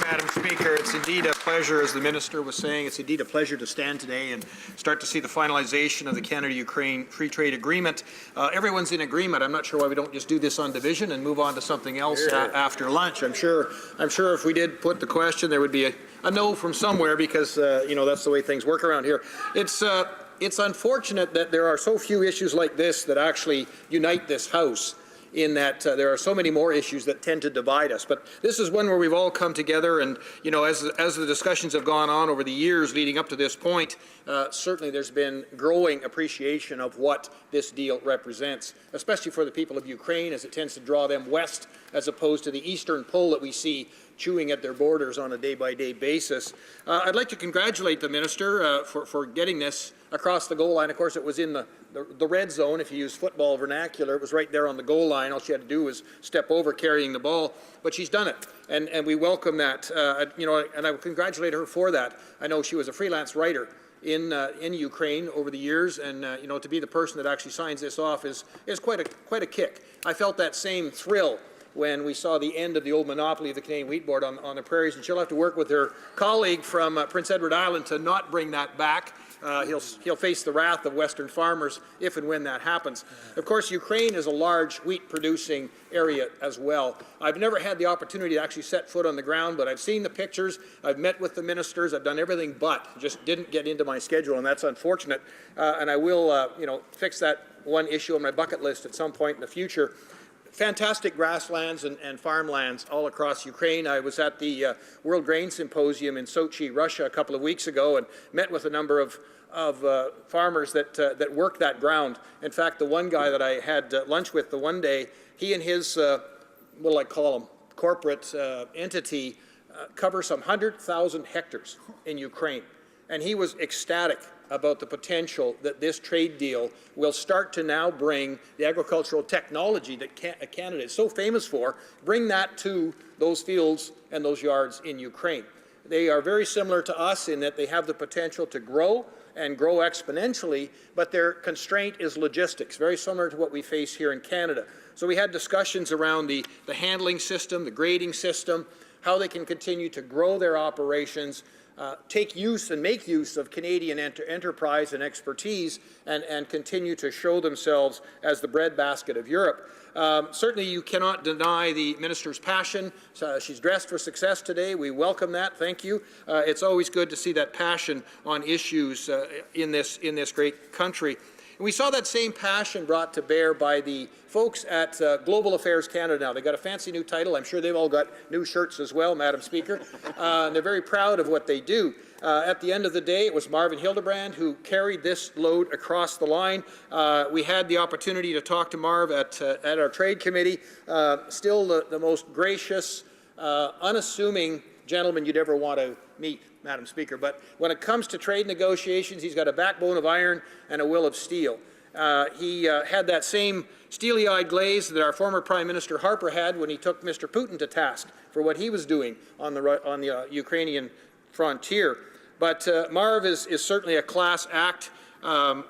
Madam Speaker. It's indeed a pleasure, as the Minister was saying, it's indeed a pleasure to stand today and start to see the finalization of the Canada-Ukraine Free Trade Agreement. Everyone's in agreement. I'm not sure why we don't just do this on division and move on to something else after lunch. I'm sure if we did put the question, there would be a no from somewhere because, you know, that's the way things work around here. It's unfortunate that there are so few issues like this that actually unite this House, in that there are so many more issues that tend to divide us. But this is one where we've all come together, and you know, as the discussions have gone on over the years leading up to this point, certainly there's been growing appreciation of what this deal represents, especially for the people of Ukraine, as it tends to draw them west as opposed to the eastern pull that we see chewing at their borders on a day-by-day basis. I'd like to congratulate the Minister for getting this across the goal line. Of course, it was in the red zone, if you use football vernacular. It was right there on the goal line. All she had to do was step over carrying the ball, but she's done it, and we welcome that. You know, and I would congratulate her for that. I know she was a freelance writer in Ukraine over the years, and you know, to be the person that actually signs this off is quite a kick. I felt that same thrill when we saw the end of the old monopoly of the Canadian Wheat Board on the prairies, and she'll have to work with her colleague from Prince Edward Island to not bring that back. He'll face the wrath of Western farmers if and when that happens. Of course, Ukraine is a large wheat-producing area as well. I've never had the opportunity to actually set foot on the ground, but I've seen the pictures. I've met with the ministers. I've done everything but just didn't get into my schedule, and that's unfortunate. And I will, you know, fix that one issue on my bucket list at some point in the future. Fantastic grasslands and farmlands all across Ukraine. I was at the World Grain Symposium in Sochi, Russia, a couple of weeks ago, and met with a number of farmers that work that ground. In fact, the one guy that I had lunch with the one day, he and his, what do I call him, corporate entity, cover some 100,000 hectares in Ukraine. And he was ecstatic about the potential that this trade deal will start to now bring the agricultural technology that Canada is so famous for, bring that to those fields and those yards in Ukraine. They are very similar to us in that they have the potential to grow and grow exponentially, but their constraint is logistics, very similar to what we face here in Canada. So we had discussions around the handling system, the grading system, how they can continue to grow their operations, take use and make use of Canadian enterprise and expertise, and continue to show themselves as the breadbasket of Europe. Certainly you cannot deny the Minister's passion. She's dressed for success today. We welcome that. Thank you. It's always good to see that passion on issues in this great country. And we saw that same passion brought to bear by the folks at Global Affairs Canada now. They've got a fancy new title. I'm sure they've all got new shirts as well, Madam Speaker. And they're very proud of what they do. At the end of the day, it was Marvin Hildebrand who carried this load across the line. We had the opportunity to talk to Marv at our Trade Committee. Still the most gracious, unassuming gentleman you'd ever want to meet, Madam Speaker. But when it comes to trade negotiations, he's got a backbone of iron and a will of steel. He had that same steely-eyed glaze that our former Prime Minister Harper had when he took Mr. Putin to task for what he was doing on the Ukrainian frontier. But Marv is certainly a class act.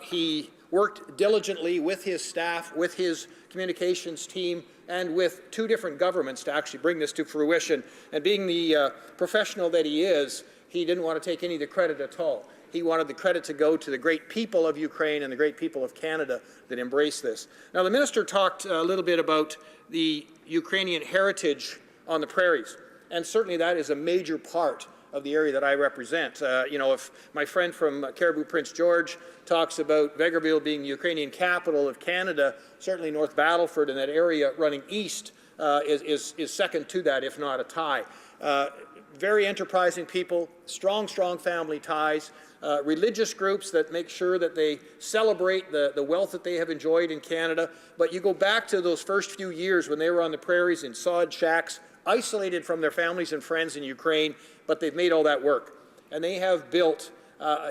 He worked diligently with his staff, with his communications team, and with two different governments to actually bring this to fruition. And being the professional that he is, he didn't want to take any of the credit at all. He wanted the credit to go to the great people of Ukraine and the great people of Canada that embrace this. Now, the Minister talked a little bit about the Ukrainian heritage on the prairies, and certainly that is a major part of the area that I represent. You know, if my friend from Caribou Prince George talks about Vegreville being the Ukrainian capital of Canada, certainly North Battleford and that area running east is second to that, if not a tie. Very enterprising people, strong family ties, religious groups that make sure that they celebrate the wealth that they have enjoyed in Canada. But you go back to those first few years when they were on the prairies in sod shacks, isolated from their families and friends in Ukraine, but they've made all that work. And they have built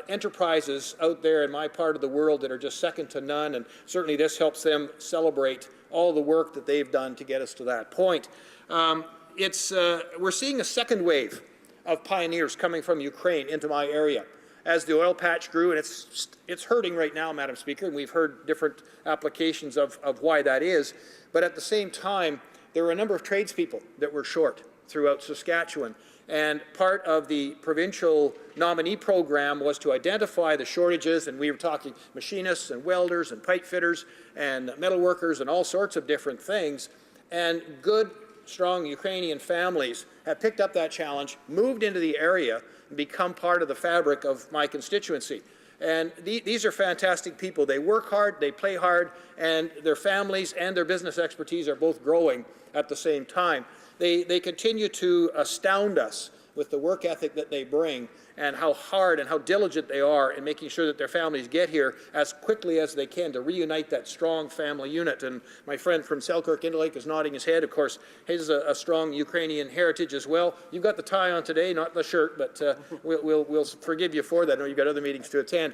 enterprises out there in my part of the world that are just second to none, and certainly this helps them celebrate all the work that they've done to get us to that point. We're seeing a second wave of pioneers coming from Ukraine into my area as the oil patch grew, and it's hurting right now, Madam Speaker, and we've heard different applications of why that is. But at the same time, there were a number of tradespeople that were short throughout Saskatchewan. And part of the provincial nominee program was to identify the shortages, and we were talking machinists and welders and pipe fitters and metal workers and all sorts of different things. And good, strong Ukrainian families have picked up that challenge, moved into the area, and become part of the fabric of my constituency. And these are fantastic people. They work hard, they play hard, and their families and their business expertise are both growing at the same time. They continue to astound us with the work ethic that they bring and how hard and how diligent they are in making sure that their families get here as quickly as they can to reunite that strong family unit. And my friend from Selkirk Interlake is nodding his head. Of course, he's a strong Ukrainian heritage as well. You've got the tie on today, not the shirt, but we'll forgive you for that. I know you've got other meetings to attend.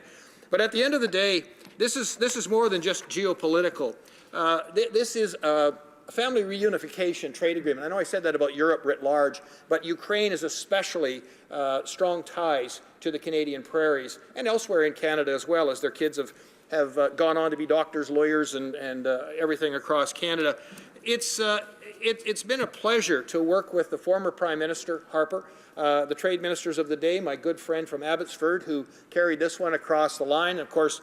But at the end of the day, this is more than just geopolitical. This is a family reunification trade agreement. I know I said that about Europe writ large, but Ukraine is especially strong ties to the Canadian prairies and elsewhere in Canada as well, as their kids have gone on to be doctors, lawyers, and everything across Canada. It's been a pleasure to work with the former Prime Minister, Harper, the trade ministers of the day, my good friend from Abbotsford, who carried this one across the line. Of course,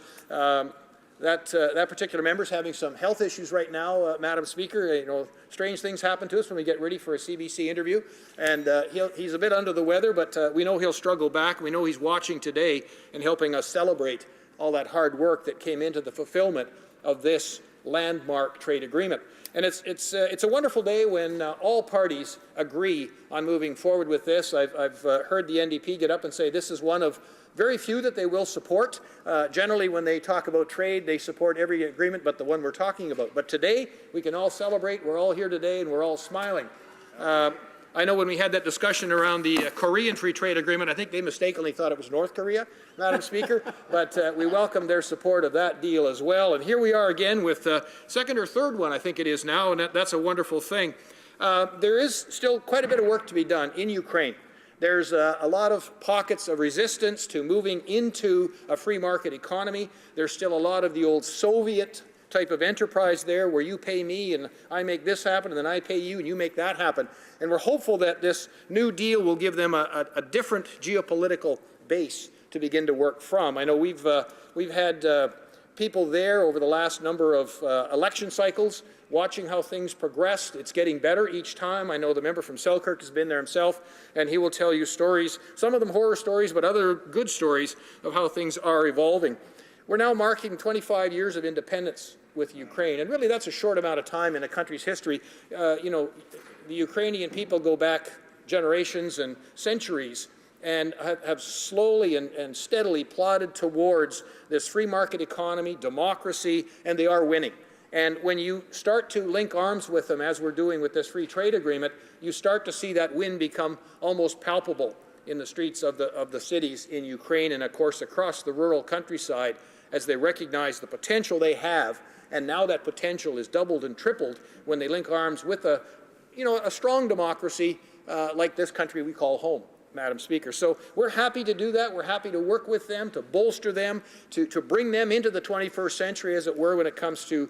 that particular member is having some health issues right now, Madam Speaker. You know, strange things happen to us when we get ready for a CBC interview, and he's a bit under the weather, but we know he'll struggle back. We know he's watching today and helping us celebrate all that hard work that came into the fulfillment of this landmark trade agreement. And it's a wonderful day when all parties agree on moving forward with this. I've heard the NDP get up and say this is one of very few that they will support. Generally, when they talk about trade, they support every agreement but the one we're talking about. But today, we can all celebrate. We're all here today, and we're all smiling. I know when we had that discussion around the Korean Free Trade Agreement, I think they mistakenly thought it was North Korea, Madam Speaker, but we welcome their support of that deal as well. And here we are again with the second or third one, I think it is now, and that's a wonderful thing. There is still quite a bit of work to be done in Ukraine. There's a lot of pockets of resistance to moving into a free market economy. There's still a lot of the old Soviet type of enterprise there where you pay me and I make this happen and then I pay you and you make that happen. And we're hopeful that this new deal will give them a different geopolitical base to begin to work from. I know we've had people there over the last number of election cycles watching how things progressed. It's getting better each time. I know the member from Selkirk has been there himself, and he will tell you stories, some of them horror stories, but other good stories of how things are evolving. We're now marking 25 years of independence with Ukraine, and really that's a short amount of time in a country's history. You know, the Ukrainian people go back generations and centuries and have slowly and steadily plodded towards this free market economy, democracy, and they are winning. And when you start to link arms with them, as we're doing with this free trade agreement, you start to see that win become almost palpable in the streets of the cities in Ukraine and, of course, across the rural countryside as they recognize the potential they have. And now that potential is doubled and tripled when they link arms with a strong democracy like this country we call home, Madam Speaker. So we're happy to do that. We're happy to work with them, to bolster them, to bring them into the 21st century, as it were, when it comes to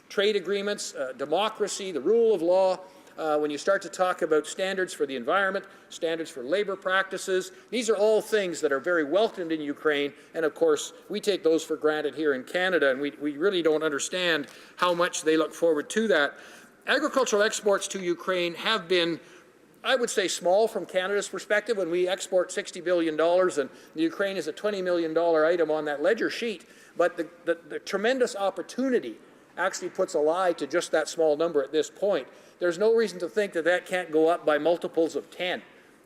trade agreements, democracy, the rule of law. When you start to talk about standards for the environment, standards for labor practices, these are all things that are very welcomed in Ukraine, and of course we take those for granted here in Canada, and we really don't understand how much they look forward to that. Agricultural exports to Ukraine have been, I would say, small from Canada's perspective. When we export $60 billion and the Ukraine is a $20 million item on that ledger sheet, but the tremendous opportunity actually puts a lie to just that small number at this point. There's no reason to think that that can't go up by multiples of 10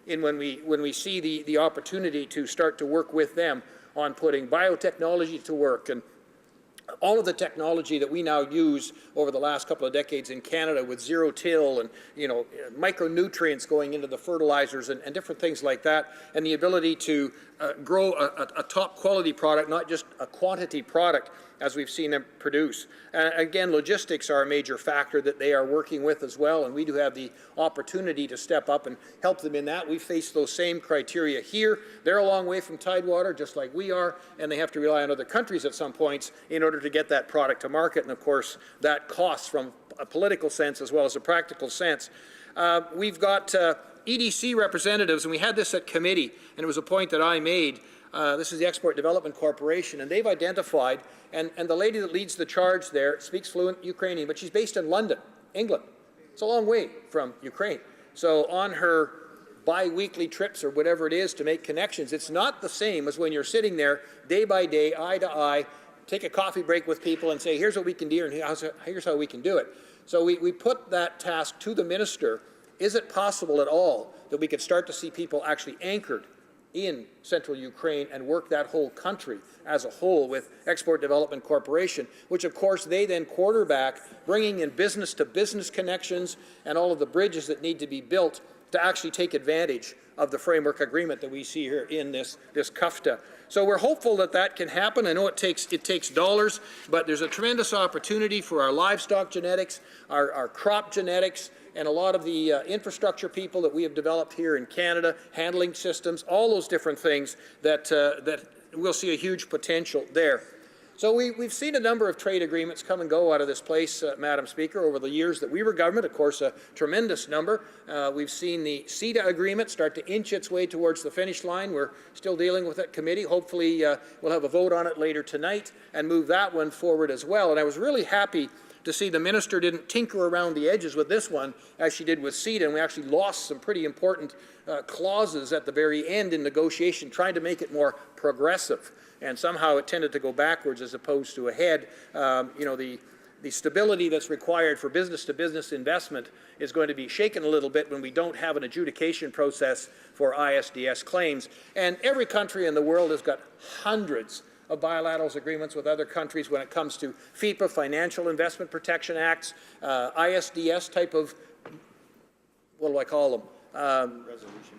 when we see the opportunity to start to work with them on putting biotechnology to work and all of the technology that we now use over the last couple of decades in Canada with zero-till and, micronutrients going into the fertilizers and different things like that, and the ability to grow a top-quality product, not just a quantity product, as we've seen them produce. Again, logistics are a major factor that they are working with as well, and we do have the opportunity to step up and help them in that. We face those same criteria here. They're a long way from Tidewater, just like we are, and they have to rely on other countries at some points in order to get that product to market, and of course, that costs from a political sense as well as a practical sense. We've got EDC representatives, and we had this at committee, and it was a point that I made. This is the Export Development Corporation, and they've identified, and the lady that leads the charge there speaks fluent Ukrainian, but she's based in London, England. It's a long way from Ukraine. So on her bi-weekly trips or whatever it is to make connections, it's not the same as when you're sitting there day by day, eye to eye, take a coffee break with people and say, here's what we can do and here's how we can do it. So we put that task to the minister. Is it possible at all that we could start to see people actually anchored in central Ukraine and work that whole country as a whole with Export Development Corporation, which of course they then quarterback, bringing in business-to-business connections and all of the bridges that need to be built to actually take advantage of the framework agreement that we see here in this CUFTA. So we're hopeful that that can happen. I know it takes dollars, but there's a tremendous opportunity for our livestock genetics, our crop genetics, and a lot of the infrastructure people that we have developed here in Canada, handling systems, all those different things that we'll see a huge potential there. So we've seen a number of trade agreements come and go out of this place, Madam Speaker, over the years that we were government, of course, a tremendous number. We've seen the CETA agreement start to inch its way towards the finish line. We're still dealing with that committee. Hopefully we'll have a vote on it later tonight and move that one forward as well. And I was really happy to see the minister didn't tinker around the edges with this one as she did with CETA, and we actually lost some pretty important clauses at the very end in negotiation, trying to make it more progressive. And somehow it tended to go backwards as opposed to ahead. You know, the stability that's required for business-to-business investment is going to be shaken a little bit when we don't have an adjudication process for ISDS claims. And every country in the world has got hundreds of bilateral agreements with other countries when it comes to FIPA, Financial Investment Protection Acts, ISDS type of, what do I call them?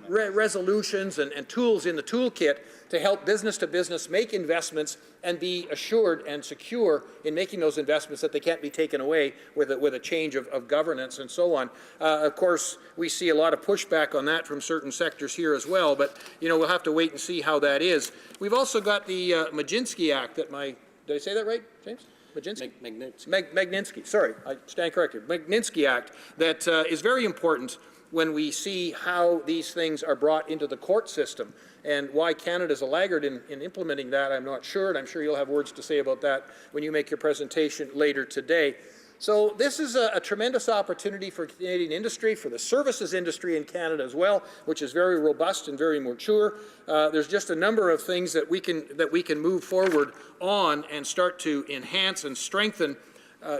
Resolutions and tools in the toolkit to help business-to-business make investments and be assured and secure in making those investments that they can't be taken away with a change of governance and so on. Of course, we see a lot of pushback on that from certain sectors here as well, but you know, we'll have to wait and see how that is. We've also got the Magnitsky Act that did I say that right, James? Magnitsky, sorry, I stand corrected. Magnitsky Act that is very important when we see how these things are brought into the court system. And why Canada's a laggard in implementing that, I'm not sure, and I'm sure you'll have words to say about that when you make your presentation later today. So this is a tremendous opportunity for Canadian industry, for the services industry in Canada as well, which is very robust and very mature. There's just a number of things that we can move forward on and start to enhance and strengthen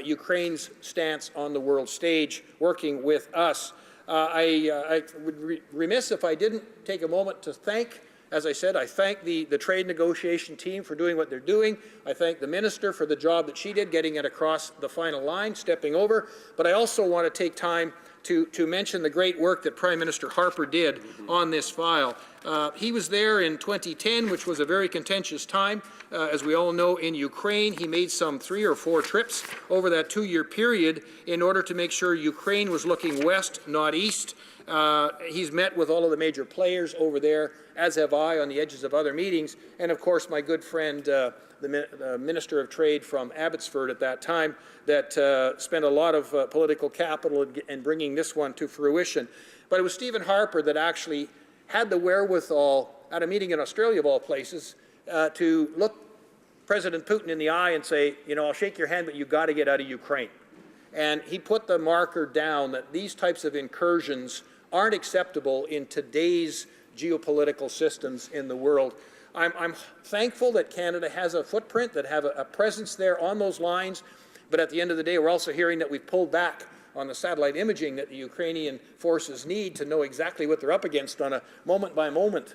Ukraine's stance on the world stage, working with us. I would be remiss if I didn't take a moment to thank, as I said, I thank the trade negotiation team for doing what they're doing. I thank the minister for the job that she did, getting it across the final line, stepping over. But I also want to take time to mention the great work that Prime Minister Harper did on this file. He was there in 2010, which was a very contentious time. As we all know, in Ukraine, he made some 3 or 4 trips over that 2-year period in order to make sure Ukraine was looking west, not east. He's met with all of the major players over there, as have I, on the edges of other meetings. And of course, my good friend, the Minister of Trade from Abbotsford at that time, that spent a lot of political capital in bringing this one to fruition. But it was Stephen Harper that actually had the wherewithal, at a meeting in Australia of all places, to look President Putin in the eye and say, you know, I'll shake your hand, but you've got to get out of Ukraine. And he put the marker down that these types of incursions aren't acceptable in today's geopolitical systems in the world. I'm thankful that Canada has a footprint, that have a presence there on those lines, but at the end of the day, we're also hearing that we've pulled back on the satellite imaging that the Ukrainian forces need to know exactly what they're up against on a moment-by-moment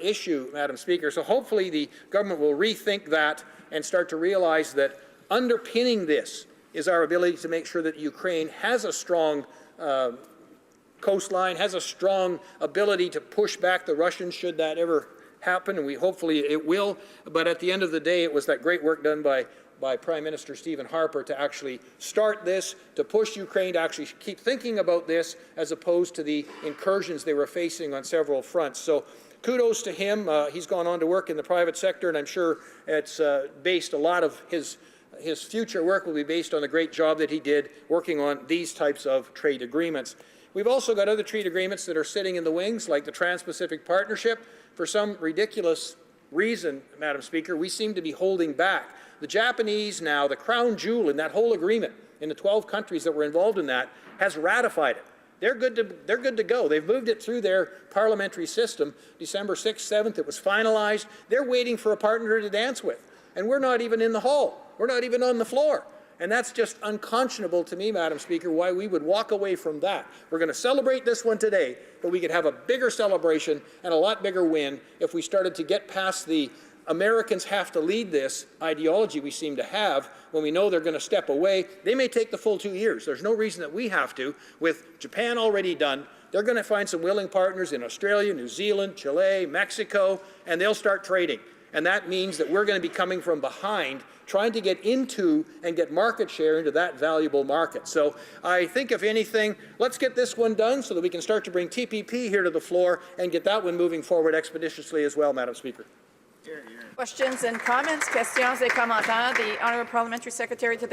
issue, Madam Speaker. So hopefully the government will rethink that and start to realize that underpinning this is our ability to make sure that Ukraine has a strong coastline, has a strong ability to push back the Russians should that ever happen, and hopefully it will. But at the end of the day, it was that great work done by Prime Minister Stephen Harper to actually start this, to push Ukraine to actually keep thinking about this as opposed to the incursions they were facing on several fronts. So kudos to him. He's gone on to work in the private sector, and I'm sure it's based a lot of his future work will be based on the great job that he did working on these types of trade agreements. We've also got other trade agreements that are sitting in the wings, like the Trans-Pacific Partnership. For some ridiculous reason, Madam Speaker, we seem to be holding back. The Japanese now, the crown jewel in that whole agreement, in the 12 countries that were involved in that, has ratified it. They're good to go. They've moved it through their parliamentary system. December 6th, 7th, it was finalized. They're waiting for a partner to dance with. And we're not even in the hall. We're not even on the floor. And that's just unconscionable to me, Madam Speaker, why we would walk away from that. We're going to celebrate this one today, but we could have a bigger celebration and a lot bigger win if we started to get past the Americans have to lead this ideology we seem to have when we know they're going to step away. They may take the full 2 years. There's no reason that we have to. With Japan already done, they're going to find some willing partners in Australia, New Zealand, Chile, Mexico, and they'll start trading. And that means that we're going to be coming from behind, trying to get into and get market share into that valuable market. So I think, if anything, let's get this one done so that we can start to bring TPP here to the floor and get that one moving forward expeditiously as well, Madam Speaker. Questions and comments? Questions et commentaires. The Honourable Parliamentary Secretary to the